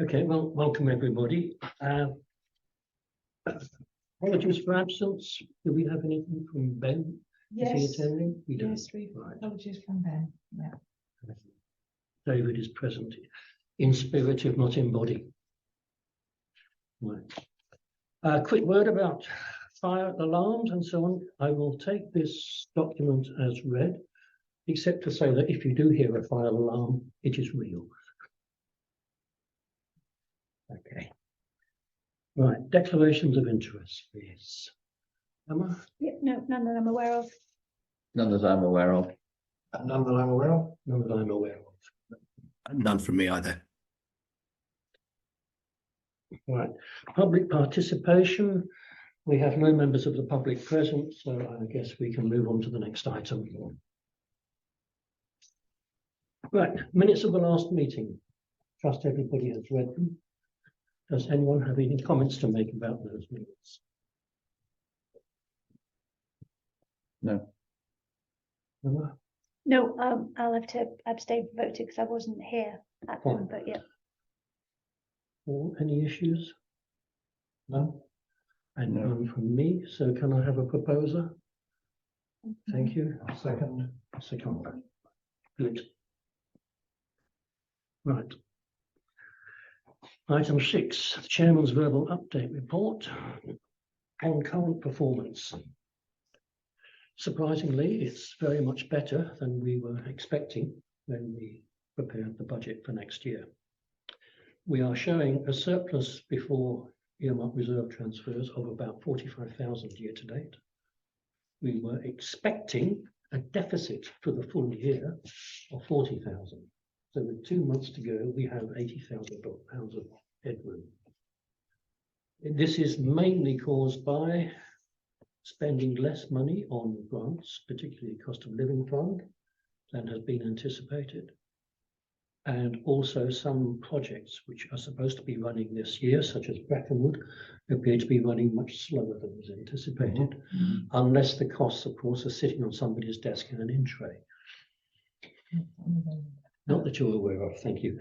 Okay, well, welcome everybody. Apologies for absence. Do we have anything from Ben? Is he Yes, attending? We don't. yes, we Right. apologies from Ben. Yeah. David is present in spirit, if not in body. Right. Quick word about fire alarms and so on. I will take this document as read, except to say that if you do hear a fire alarm, it is real. Okay. Right, declarations of interest, please. Emma? Yeah, no, none that I'm aware of. None that I'm aware of. None that I'm aware of. None that I'm aware of. None from me either. Right, public participation. We have no members of the public present, so I guess we can move on to the next item. Right, minutes of the last meeting. Trust everybody has read them. Does anyone have any comments to make about those minutes? No. Emma? No, I'll have to abstain from voting because I wasn't here at them, but yeah. Or any issues? No? And No. none from me, so can I have a proposer? Thank you. Second. Second. Good. Right. Item 6, Chairman's verbal update report on current performance. Surprisingly, it's very much better than we were expecting when we prepared the budget for next year. We are showing a surplus before earmark reserve transfers of about 45,000 year to date. We were expecting a deficit for the full year of 40,000. So with 2 months to go, we have 80,000 pounds of headroom. This is mainly caused by spending less money on grants, particularly cost of living fund, than has been anticipated. And also some projects which are supposed to be running this year, such as Brackenwood, appear to be running much slower than was anticipated, unless the costs, of course, are sitting on somebody's desk in an in-tray. Not that you're aware of, thank you.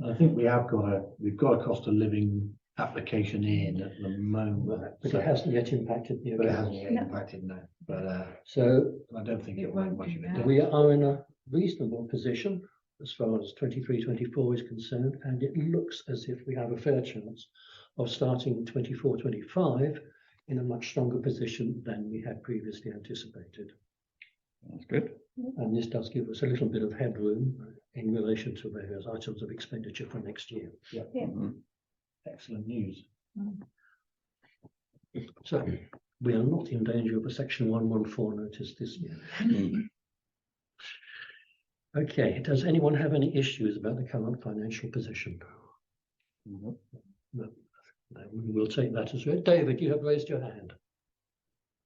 I think we've got a cost of living application in at the moment, But it hasn't yet impacted the but it account. hasn't yet impacted now. But So I don't think It it will have won't much do of that. it. we are in a reasonable position as far as 23-24 is concerned, and it looks as if we have a fair chance of starting 24-25 in a much stronger position than we had previously anticipated. That's good. And this does give us a little bit of headroom in relation to various items of expenditure for next year. Yeah. Mhm. Excellent news. So we are not in danger of a section 114 notice this year. Mm. Okay, does anyone have any issues about the current financial position? No. No, we will take that as read. David, you have raised your hand.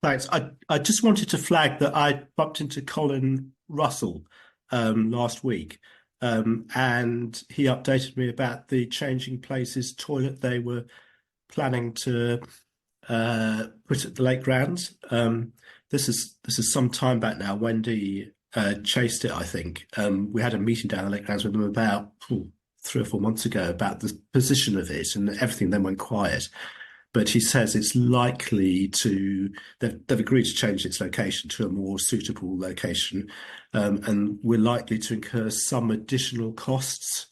Thanks. I just wanted to flag that I bumped into Colin Russell last week, and he updated me about the Changing Places toilet they were planning to put at the Lake Grounds. This is some time back now. Wendy chased it, I think. We had a meeting down at the Lake Grounds with them about 3 or 4 months ago about the position of it, and everything then went quiet. But he says it's likely to, they've agreed to change its location to a more suitable location, and we're likely to incur some additional costs.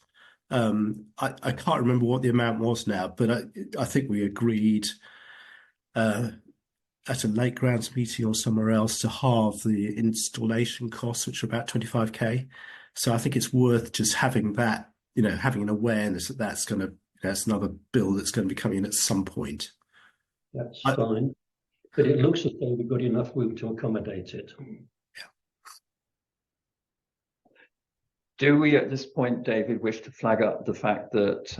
I can't remember what the amount was now, but I think we agreed at a Lake Grounds meeting or somewhere else to halve the installation costs, which are about 25k. So I think it's worth just having that, having an awareness that that's another bill that's going to be coming in at some point. That's fine, but it looks as though we've got enough room to accommodate it. Do we at this point, David, wish to flag up the fact that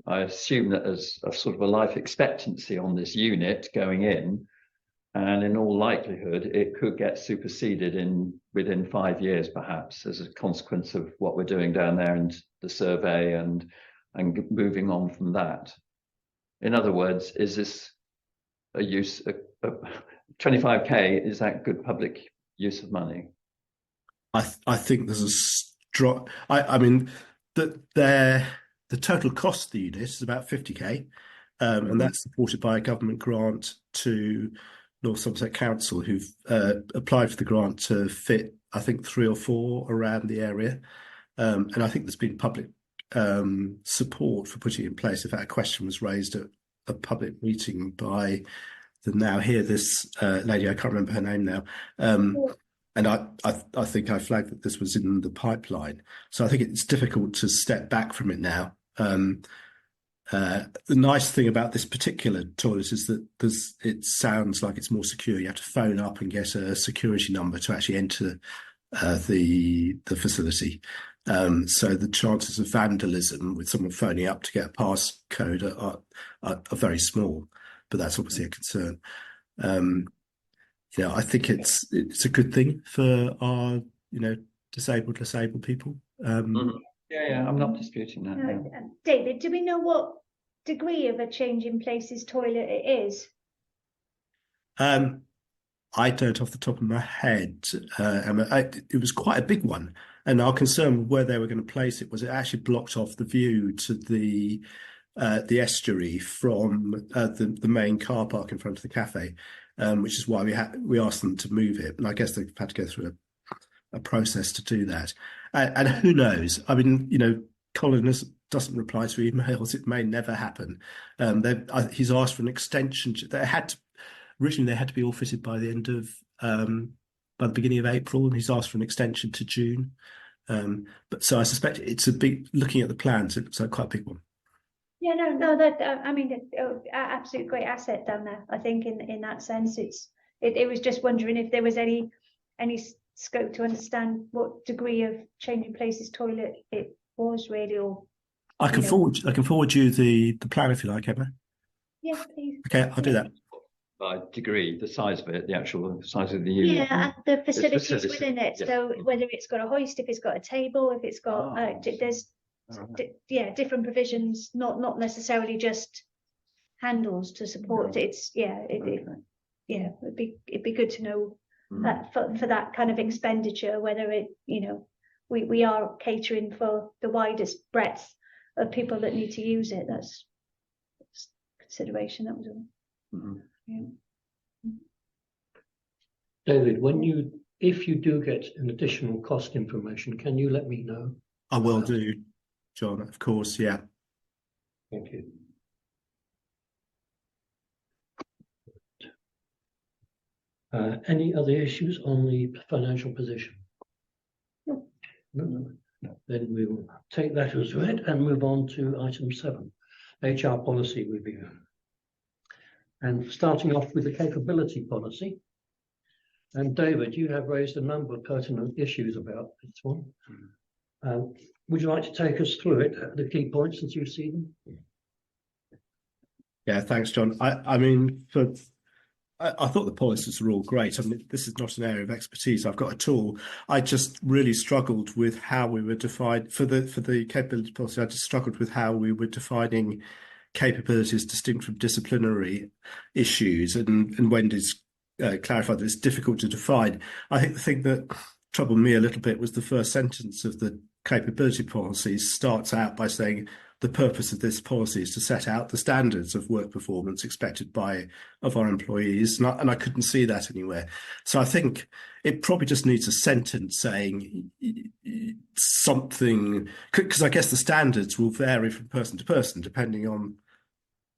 I assume that there's a sort of a life expectancy on this unit going in, and in all likelihood, it could get superseded within 5 years, perhaps, as a consequence of what we're doing down there and the survey and moving on from that. In other words, is this a use of 25k? Is that good public use of money? I think there's a strong. I mean that the total cost of the unit is about 50K, and that's supported by a government grant to North Somerset Council, who've applied for the grant to fit, I think, 3 or 4 around the area. And I think there's been public support for putting it in place. In fact, a question was raised at a public meeting by the now here this lady, I can't remember her name now. And I think I flagged that this was in the pipeline. So I think it's difficult to step back from it now. The nice thing about this particular toilet is that it sounds like it's more secure. You have to phone up and get a security number to actually enter the facility. So the chances of vandalism with someone phoning up to get a passcode are very small, but that's obviously a concern. I think it's a good thing for our disabled people. Yeah, I'm not disputing that. No. David, do we know what degree of a change in places toilet it is? I don't off the top of my head. It was quite a big one, and our concern with where they were going to place it was it actually blocked off the view to the estuary from the main car park in front of the cafe, which is why we asked them to move it. And I guess they've had to go through a process to do that. And who knows? I mean, Colin doesn't reply to emails. It may never happen. He's asked for an extension. Originally they had to be all fitted by the end of by the beginning of April, and he's asked for an extension to June. But so I suspect it's looking at the plans, it's quite a big one. Yeah, no, that I mean, absolute great asset down there. I think in that sense, it was just wondering if there was any scope to understand what degree of changing places toilet it was really, or I can forward you the plan if you like, Emma. Yeah, please. Okay, I'll do that. By degree, the size of it, the actual size of the unit. Yeah, and the facilities within it. Yeah. So whether it's got a hoist, if it's got a table, if it's got there's different provisions, not necessarily just handles to support. It's it'd be good to know that for that kind of expenditure, whether it we are catering for the widest breadth of people that need to use it. That's consideration. That was all. Yeah. David, if you do get an additional cost information, can you let me know? I will do, John, of course, yeah. Thank you. Any other issues on the financial position? No. Then we will take that as read and move on to item 7, HR policy review. And starting off with the capability policy. And David, you have raised a number of pertinent issues about this one. Would you like to take us through it, the key points as you see them? Yeah, thanks, John. I mean, I thought the policies were all great. I mean, this is not an area of expertise I've got at all. I just really struggled with how we were defined for the capability policy. I just struggled with how we were defining capabilities distinct from disciplinary issues, and Wendy's clarified that it's difficult to define. I think the thing that troubled me a little bit was the first sentence of the capability policy starts out by saying the purpose of this policy is to set out the standards of work performance expected of our employees, and I couldn't see that anywhere. So I think it probably just needs a sentence saying something, because I guess the standards will vary from person to person depending on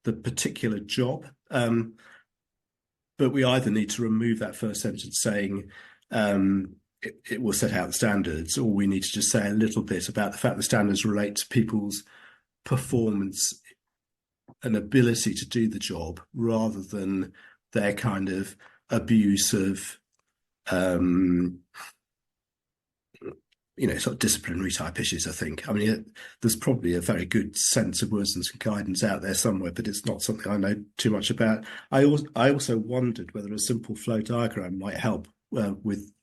the particular job. But we either need to remove that first sentence saying it will set out the standards, or we need to just say a little bit about the fact the standards relate to people's performance and ability to do the job rather than their kind of abuse of sort of disciplinary type issues. I think, I mean, there's probably a very good sense of words and some guidance out there somewhere, but it's not something I know too much about. I also wondered whether a simple flow diagram might help with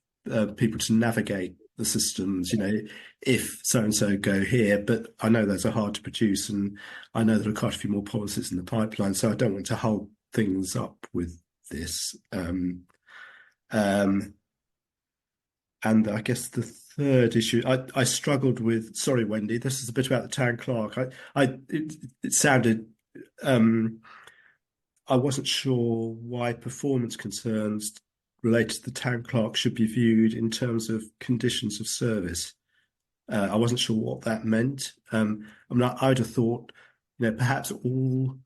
people to navigate the systems, if so-and-so go here, but I know those are hard to produce, and I know there are quite a few more policies in the pipeline, so I don't want to hold things up with this. And I guess the third issue I struggled with. Sorry, Wendy, this is a bit about the town clerk. It sounded I wasn't sure why performance concerns related to the town clerk should be viewed in terms of conditions of service. I wasn't sure what that meant. I mean, I'd have thought, perhaps all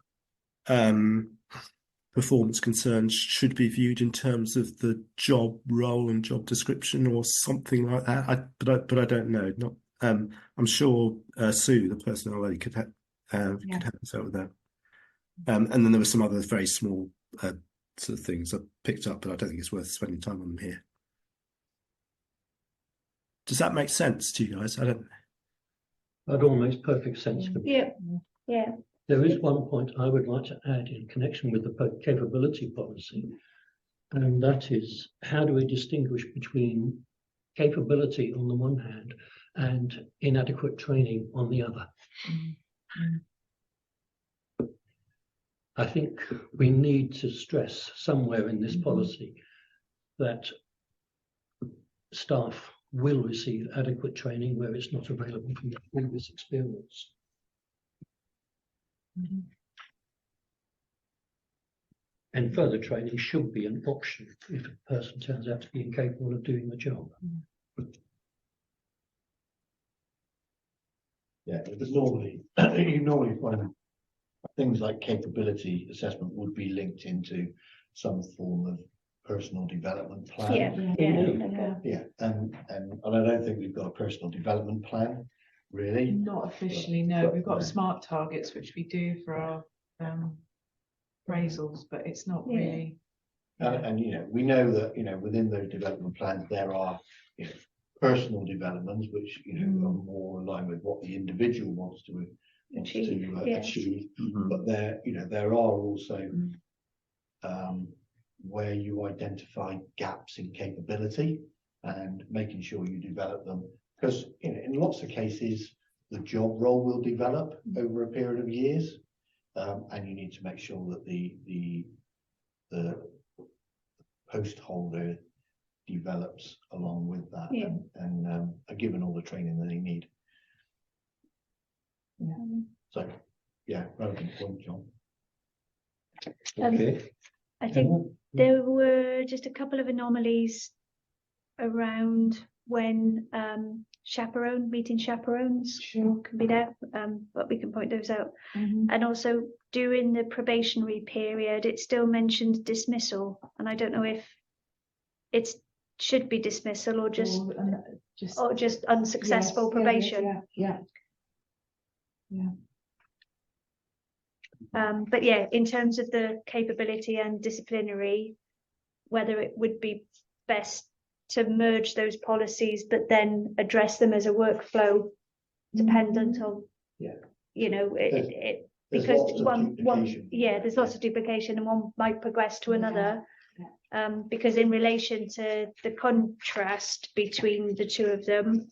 performance concerns should be viewed in terms of the job role and job description or something like that. But I don't know. Not. I'm sure Sue, the personnel lady, could help us out with that. And then there were some other very small sort of things I picked up, but I don't think it's worth spending time on them here. Does that make sense to you guys? I don't. That all makes perfect sense to me. Yeah. There is one point I would like to add in connection with the capability policy, and that is, how do we distinguish between capability on the one hand and inadequate training on the other? I think we need to stress somewhere in this policy that staff will receive adequate training where it's not available from their previous experience. And further training should be an option if a person turns out to be incapable of doing the job. Yeah, because normally, you normally find things like capability assessment would be linked into some form of personal development plan. Yeah, and I don't think we've got a personal development plan, really. Not officially, no. We've got SMART targets, which we do for our appraisals, but it's not really. And we know that within those development plans there are personal developments which are more aligned with what the individual wants to achieve. But there are also where you identify gaps in capability and making sure you develop them, because in lots of cases the job role will develop over a period of years, and you need to make sure that the post holder develops along with that and are given all the training that they need. So relevant point, John. Okay. I think there were just a couple of anomalies around when meeting chaperones can be there, but we can point those out. And also during the probationary period, it still mentioned dismissal, and I don't know if it should be dismissal or just unsuccessful probation. But in terms of the capability and disciplinary, whether it would be best to merge those policies but then address them as a workflow dependent on because there's lots of duplication and one might progress to another. Because in relation to the contrast between the two of them,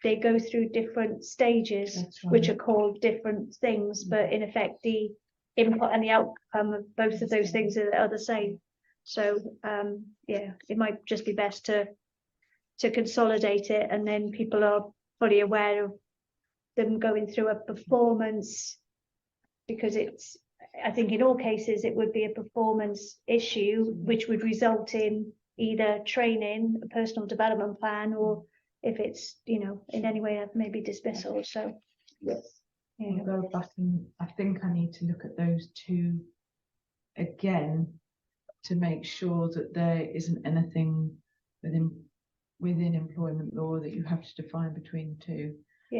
they go through different stages, which are called different things, but in effect the input and the outcome of both of those things are the same. So it might just be best to consolidate it, and then people are fully aware of them going through a performance, because I think in all cases it would be a performance issue which would result in either training, a personal development plan, or if it's in any way maybe dismissal. So I'll go back, and I think I need to look at those two again to make sure that there isn't anything within employment law that you have to define between the two.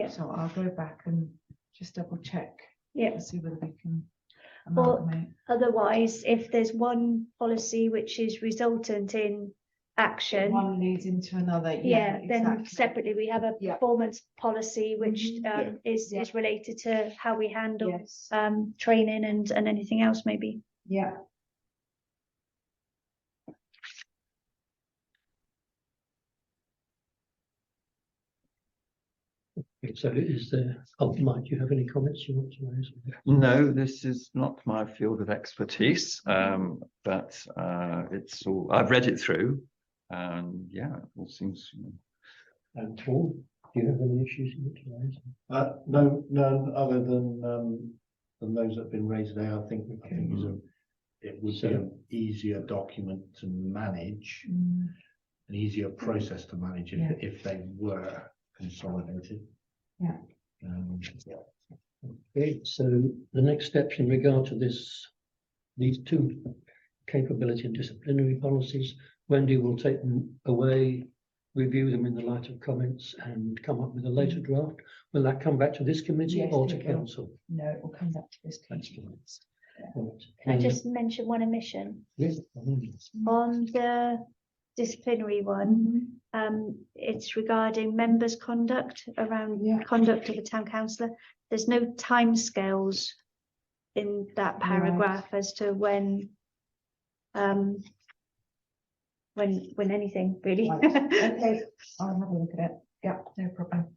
So I'll go back and just double check and see whether we can amalgamate. Otherwise, if there's one policy which is resultant in action, one leads into another. Then separately we have a performance policy which is related to how we handle training and anything else maybe. So is there, Mike, do you have any comments you want to raise? No, this is not my field of expertise, but it's all, I've read it through, And yeah, it all seems, And Paul, do you have any issues in utilize? No, none other than those that have been raised today. I think it would be an easier document to manage, an easier process to manage if they were consolidated. Yeah. Okay, so the next steps in regard to these two capability and disciplinary policies, Wendy will take them away, review them in the light of comments and come up with a later draft. Will that come back to this committee Yes, or to it will. council? No, it will come back to this That's committee. fine. Right. Can I just mention one omission? Yes, On the disciplinary one, it's regarding members' conduct around conduct of a town councillor. There's no timescales in that paragraph as to when anything really. Right. Okay, I'll have a look at it. Yeah, no problem.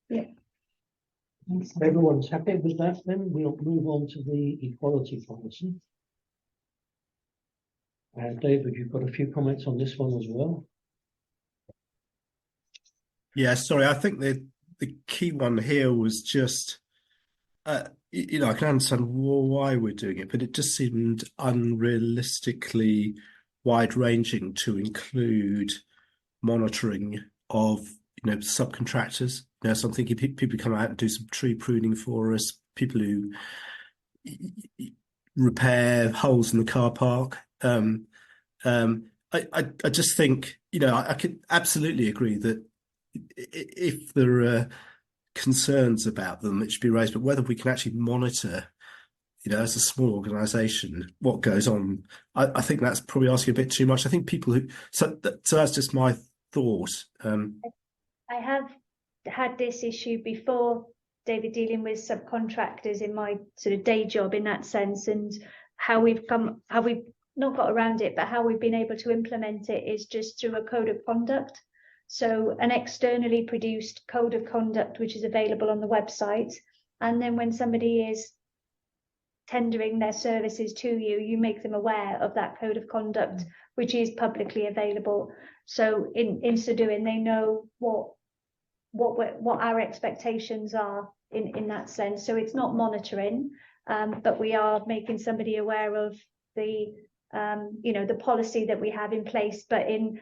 Yeah. Everyone's happy with that, then we'll move on to the equality policy. And David, you've got a few comments on this one as well. Yeah, sorry, I think the key one here was just, you know, I can understand why we're doing it, but it just seemed unrealistically wide-ranging to include monitoring of, you know, subcontractors. You know, so I'm thinking people come out and do some tree pruning for us, people who repair holes in the car park. I just think, you know, I could absolutely agree that if there are concerns about them, it should be raised, but whether we can actually monitor, you know, as a small organisation, what goes on, I think that's probably asking a bit too much. I think people who, so that's just my thought. I have had this issue before, David, dealing with subcontractors in my sort of day job in that sense, and how we've not got around it, but how we've been able to implement it is just through a code of conduct. So an externally produced code of conduct, which is available on the website. And then when somebody is tendering their services to you, you make them aware of that code of conduct, which is publicly available. So in so doing, they know what our expectations are in that sense. So it's not monitoring, but we are making somebody aware of the you know, the policy that we have in place, but in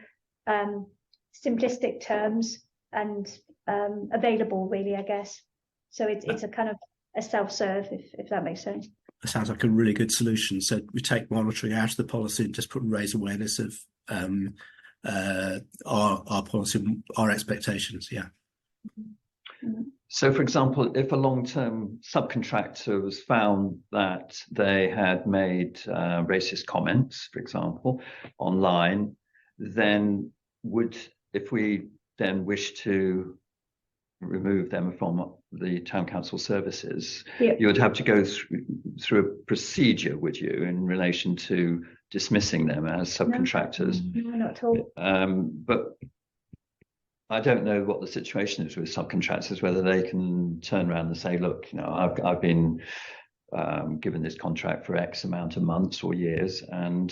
simplistic terms and available, really, I guess. So it's a kind of a self-serve, if that makes sense. It sounds like a really good solution. So we take monitoring out of the policy and just raise awareness of our policy, our expectations. Yeah. So, for example, if a long-term subcontractor was found that they had made racist comments, for example, online, then if we then wish to remove them from the town council services, you would have to go through a procedure, would you, in relation to dismissing them as subcontractors? No, not at all. But I don't know what the situation is with subcontractors, whether they can turn around and say, look, you know, I've been given this contract for X amount of months or years, and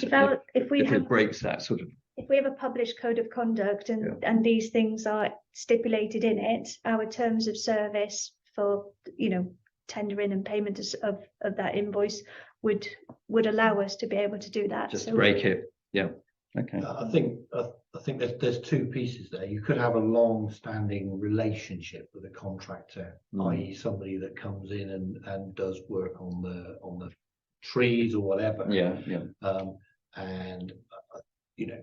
if it breaks that sort of. If we have a published code of conduct and these things are stipulated in it, our terms of service for, you know, tendering and payment of that invoice would allow us to be able to do that. Just break it. Yeah. Okay. I think there's two pieces there. You could have a long-standing relationship with a contractor, i.e., somebody that comes in and does work on the trees or whatever. Yeah. And you know,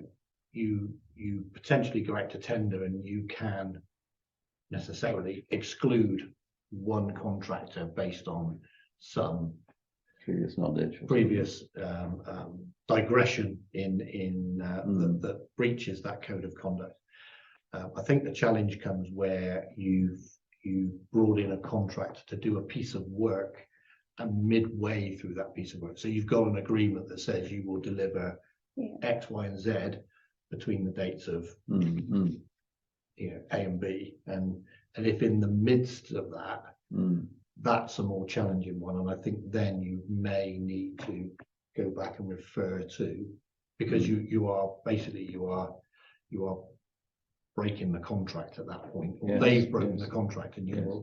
you potentially go out to tender, and you can necessarily exclude one contractor based on some previous knowledge, previous digression that breaches that code of conduct. I think the challenge comes where you've brought in a contractor to do a piece of work, and midway through that piece of work, so you've got an agreement that says you will deliver X, Y, and Z between the dates of you know, A and B, and if in the midst of that, that's a more challenging one, and I think then you may need to go back and refer to, because you are you are breaking the contract at that point, or Yes, they've broken yes. the contract, and you're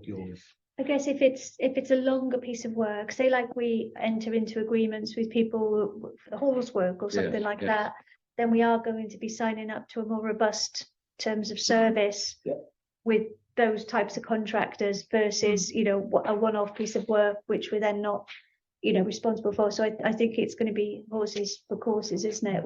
I guess if it's a longer piece of work, say like we enter into agreements with people for halls work or something Yes, like yes. that, then we are going to be signing up to a more robust terms of service Yeah. with those types of contractors versus, you know, a one-off piece of work which we're then not, you know, responsible for. So I think it's going to be horses for courses, isn't it?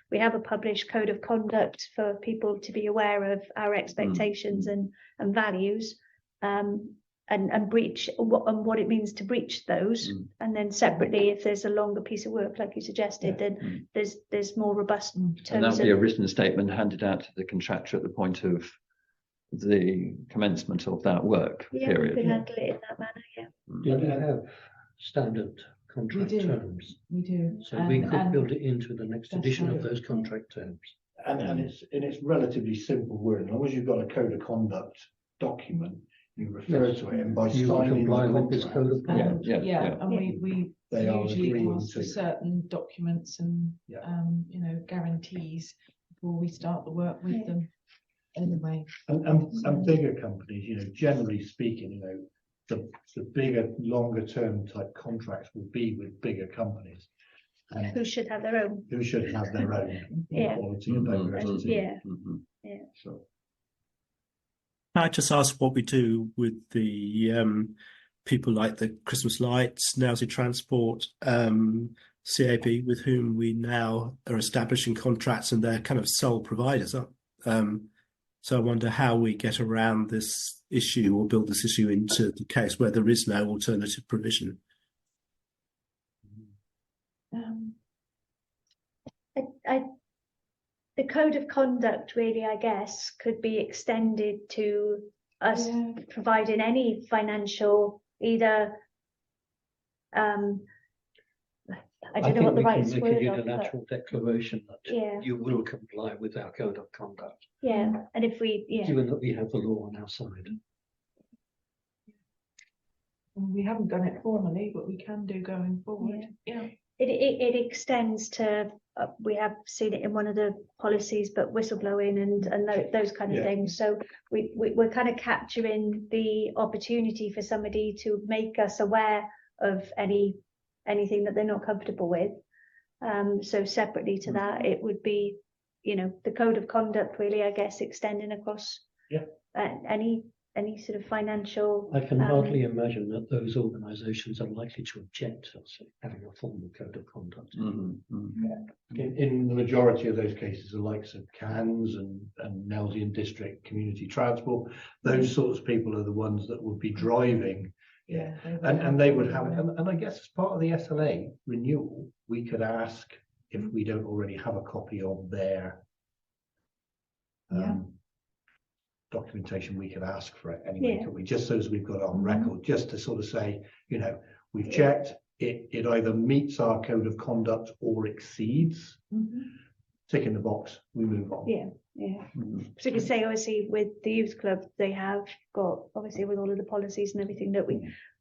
We have a published code of conduct for people to be aware of our expectations and values. And breach what it means to breach those, and then separately, if there's a longer piece of work like you suggested, then there's more robust And terms that'll be a of, written statement handed out to the contractor at the point of the commencement of that work yeah, we period. can handle it in that manner, yeah. Do you have standard contract do. terms? We do. So we could And build it into the next That's edition right, of those yeah. contract terms. and it's relatively simple word. As long as you've got a code of conduct document, you refer Yes. to it, and by You will signing comply the with this contract, code of conduct. Yeah, yeah, yeah. and we they are usually agreeing ask for to. certain documents and Yeah. you know, guarantees before we start the work with Yeah. them. Anyway, And bigger companies, you know, generally speaking, you know, the bigger, longer term type contracts will be with bigger companies. And Who should have their own, who should have their own Yeah. quality and Mhm, diversity. yeah. mhm. So, Can I just ask what we do with the people like the Christmas Lights, Nailsy Transport, CAB, with whom we now are establishing contracts, and they're kind of sole providers. So I wonder how we get around this issue or build this issue into the case where there is no alternative provision. The code of conduct really, I guess, could be extended to us Yeah. providing any financial, either, I don't know what the right think we word can make a of, but unilateral declaration that yeah, you will comply with our code of conduct, yeah, and if we, yeah, given that we have the law on our side. we haven't done it formally, but we can do going forward. Yeah. it extends to, we have seen it in one of the policies, but whistleblowing and those kind of Yeah. things. So we're kind of capturing the opportunity for somebody to make us aware of anything that they're not comfortable with. So separately to that, it would be, you know, the code of conduct really, I guess, extending across any sort of financial. I can hardly imagine that those organisations are likely to object to us having a formal code of conduct. Mhm, mhm. in the majority of those cases, the likes of CANS and Nelsey District Community Transport, those sorts of people are the ones that would be driving. Yeah. And they would have it. And I guess as part of the SLA renewal, we could ask if we don't already have a copy of their documentation, we could ask for it anyway, Yeah. could we? Just so as we've got it on record, just to sort of say, you know, we've checked, it either meets our code of conduct or exceeds. Tick in the box, we move on. Yeah. Mhm. So you could say, obviously, with the youth club, they have got, obviously, with all of the policies and everything that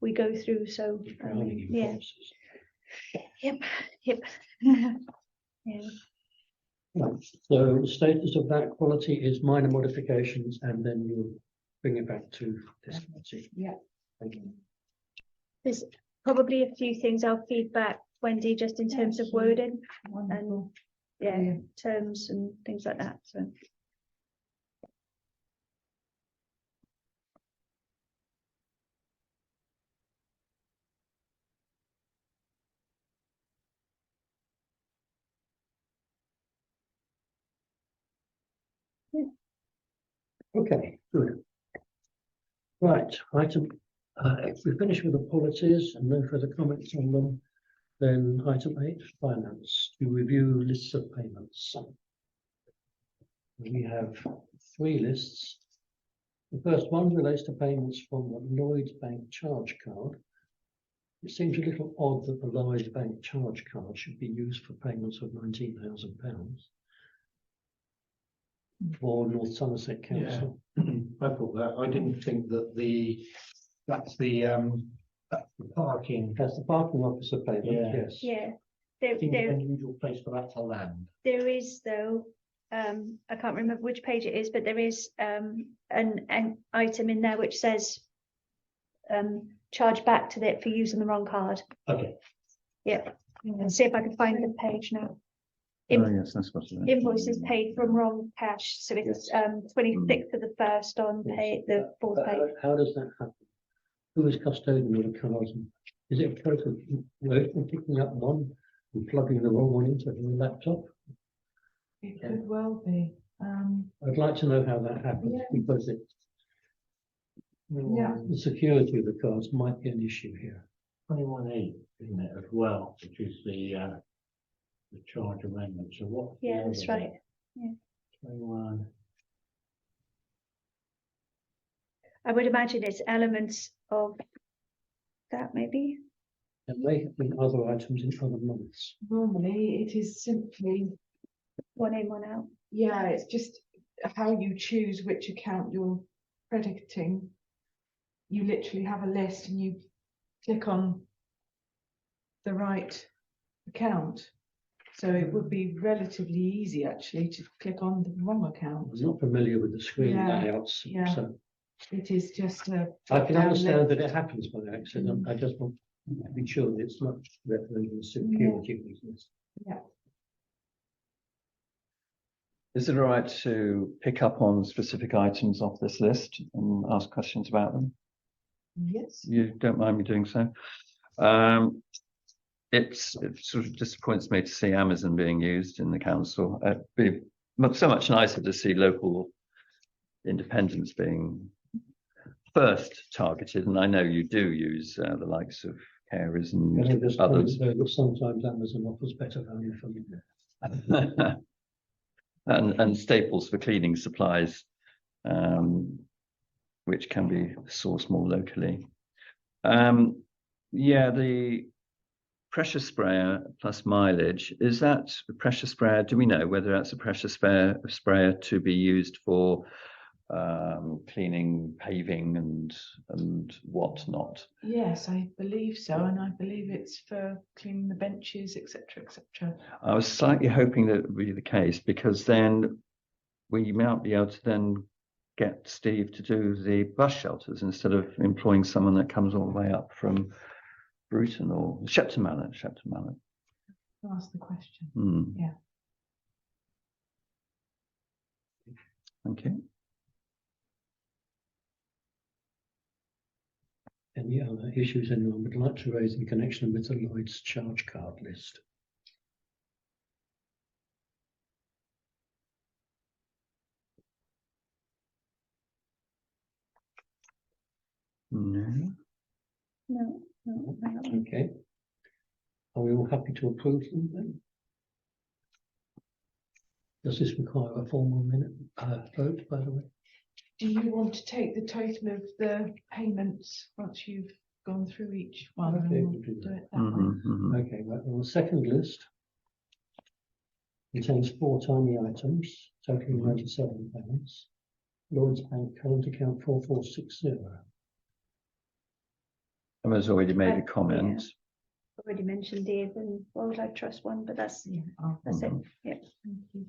we go through. So, Drowning in yeah. policies. Yep. Yeah. Right. So the status of that quality is minor modifications, and then you'll bring it back to this committee. Yeah. Thank you. There's probably a few things I'll feed back, Wendy, just in terms of wording and terms and things like that. So. Okay, good. Right, if we finish with the policies and no further comments on them, then item 8, finance, to review lists of payments. We have 3 lists. The first one relates to payments from the Lloyds Bank charge card. It seems a little odd that the Lloyds Bank charge card should be used for payments of £19,000 for North Somerset Council. I thought that, I didn't think that that's the parking. That's the parking officer payment, Yeah. yes. Yeah, Seems an unusual place for that to land. there is though I can't remember which page it is, but there is an item in there which says charge back to it for using the wrong card. Okay. Yeah, and see if I can find the page now. Oh, yes, that's what it is. Invoices paid from wrong cash, so it's 26th of the 1st on pay the 4th page. How does that happen? Who is custodian of the cards? Is it a case of picking up one and plugging the wrong one into the laptop? It could well be. I'd like to know how that happens Yeah. because Yeah. the security of the cards might be an issue here. 21E, isn't it, as well, which is the charge amendment. So what? Yeah, that's right. 21. I would imagine it's elements of that maybe. There may have been other items in other months. Normally, it is simply, One in, one out. yeah, it's just how you choose which account you're crediting. You literally have a list and you click on the right account. So it would be relatively easy actually to click on the wrong account. I'm not familiar with the screen Yeah, layouts, yeah. so It is just a. I can drop-down understand list. that it happens by accident. I just want to be sure that it's not representing security reasons. Is it all right to pick up on specific items off this list and ask questions about them? Yes. You don't mind me doing so? It sort of disappoints me to see Amazon being used in the council. It'd be so much nicer to see local independents being first targeted, and I know you do use the likes of carers I think and there's others. comments there that sometimes Amazon offers better value for money. and staples for cleaning supplies, which can be sourced more locally. Yeah, the pressure sprayer plus mileage, is that a pressure sprayer? Do we know whether that's a pressure sprayer to be used for cleaning paving and whatnot? Yes, I believe so, and I believe it's for cleaning the benches, etc., etc. I was slightly hoping that would be the case, because then we might be able to then get Steve to do the bus shelters instead of employing someone that comes all the way up from Bruton or Shepton Mallet. Ask the question. Yeah. Thank you. Any other issues anyone would like to raise in connection with the Lloyd's charge card list? No. No, no. Okay. Are we all happy to approve them then? Does this require a formal vote, by the way? Do you want to take the total of the payments once you've gone through each one? Okay, and we'll do do that. it that way? Okay, right, well, the second list contains 4 tiny items, totaling £97. Lloyd's Bank current account 4460. Emma's already made a comment. Already mentioned the Avon Wildlife Trust one, but that's Yeah. it. Yeah. Thank you.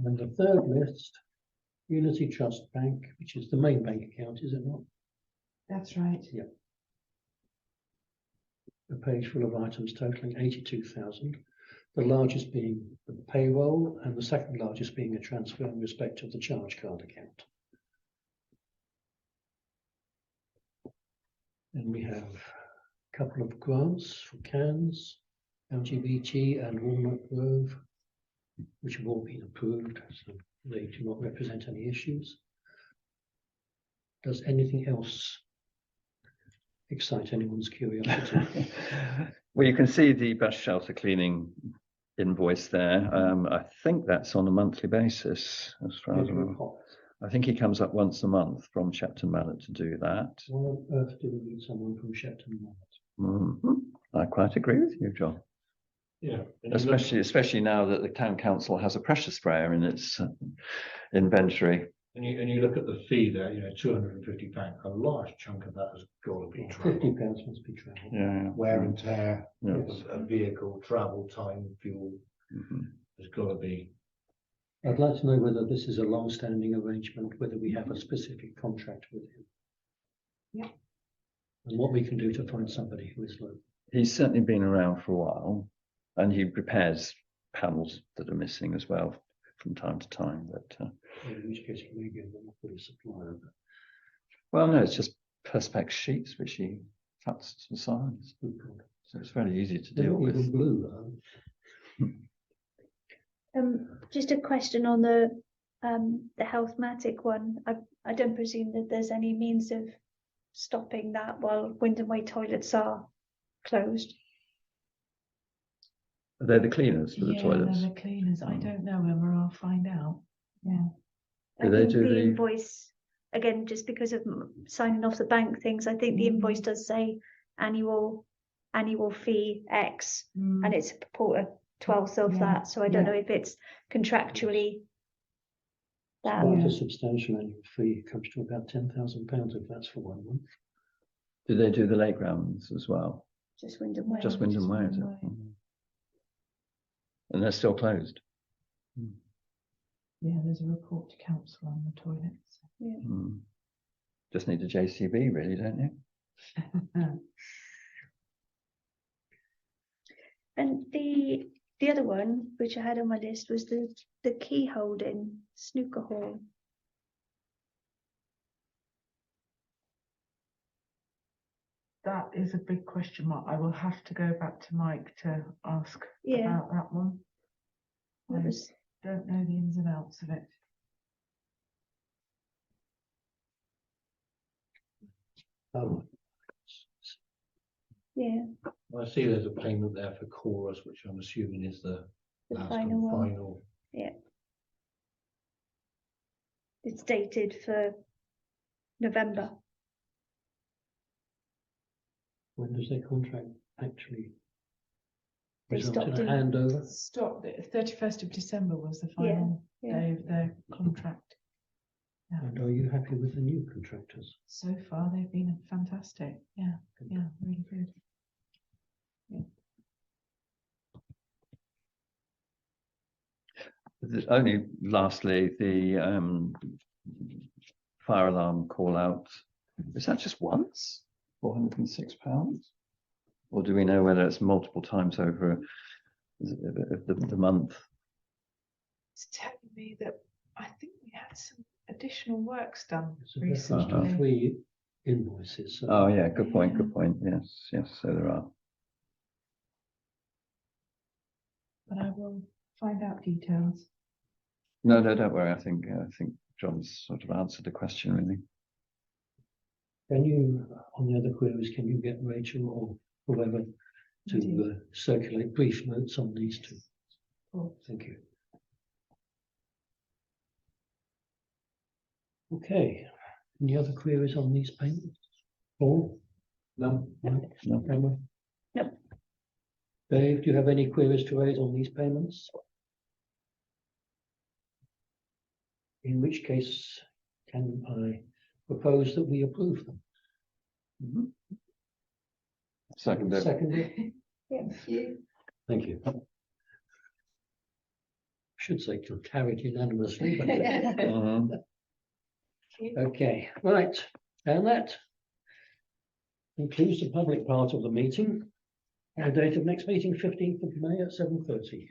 And the third list, Unity Trust Bank, which is the main bank account, is it not? That's right. A page full of items totaling 82,000. The largest being the payroll and the second largest being a transfer in respect of the charge card account. Then we have a couple of grants for CANS, LGBT and Walnut Grove, which have all been approved, so they do not represent any issues. Does anything else excite anyone's curiosity? Well, you can see the bus shelter cleaning invoice there. I think that's on a monthly basis, as far as I think he comes up once a month from Shepton Mallet to do that. Why on earth do we need someone from Shepton Mallet? I quite agree with you, John. Yeah. Especially now that the town council has a pressure sprayer in its inventory. And you look at the fee there, £250, a large chunk of that has got to be travel. £50 must be travel. Yeah. Wear and tear Yeah. of a vehicle, travel time, fuel, there's got to be I'd like to know whether this is a long-standing arrangement, whether we have a specific contract with him. Yeah. And what we can do to find somebody who is local. He's certainly been around for a while, and he repairs panels that are missing as well from time to time. But In which case, he may be a monopoly supplier. well, no, it's just perspex sheets which he cuts to size, so it's very easy to They're deal not even with. blue, Just a question on the Healthmatic one. I don't presume that there's any means of stopping that while Wyndham Way toilets are closed. They're the cleaners for the Yeah, toilets. they're the cleaners. I don't know, Emma. I'll find out. Yeah. I Do they think do the the- invoice, again, just because of signing off the bank things, I think the invoice does say annual fee X, and it's a 12th of Yeah, that, so I don't yeah. know if it's contractually that. Quite Yeah. a substantial annual fee. It comes to about £10,000 if that's for 1 month. Do they do the lake grounds as well? Just Wyndham Way. Just Wyndham Way, is it? Wyndham Way. Mhm. And they're still closed. Yeah, there's a report to council on the toilets. Mm. Just need a JCB, really, don't you? And the other one, which I had on my list, was the key holding snooker hall. That is a big question mark. I will have to go back to Mike to ask Yeah. about that one. What I was don't know the ins and outs of it. Oh, yeah, I see there's a payment there for chorus, which I'm assuming is the the last final and one. final. It's dated for November. When does their contract actually They result stopped in a in- handover? Stop. 31st of December was the Yeah, final yeah. day of their contract. And are you happy with the new contractors? So far, they've been fantastic. Yeah, yeah, really good. Only lastly, the fire alarm call out. Is that just once? £406? Or do we know whether it's multiple times over the month? It's telling me that I think we had some additional works done It's a reference to recently. 3 invoices. So Oh, yeah, good point, good point. Yes, yes, so there are. But I will find out details. No, don't worry. I think John's sort of answered the question, really. Can you, on the other queries, can you get Rachel or whoever to circulate brief notes on these two? Cool. Thank you. Okay, any other queries on these payments? Paul? No. No? No. Emma? No. Dave, do you have any queries to raise on these payments? In which case, can I propose that we approve them? Seconded. Seconded? Thank you. Thank you. Should say carried unanimously, but Mhm. okay, right, and that concludes the public part of the meeting. Our date of next meeting, 15th of May at 7:30.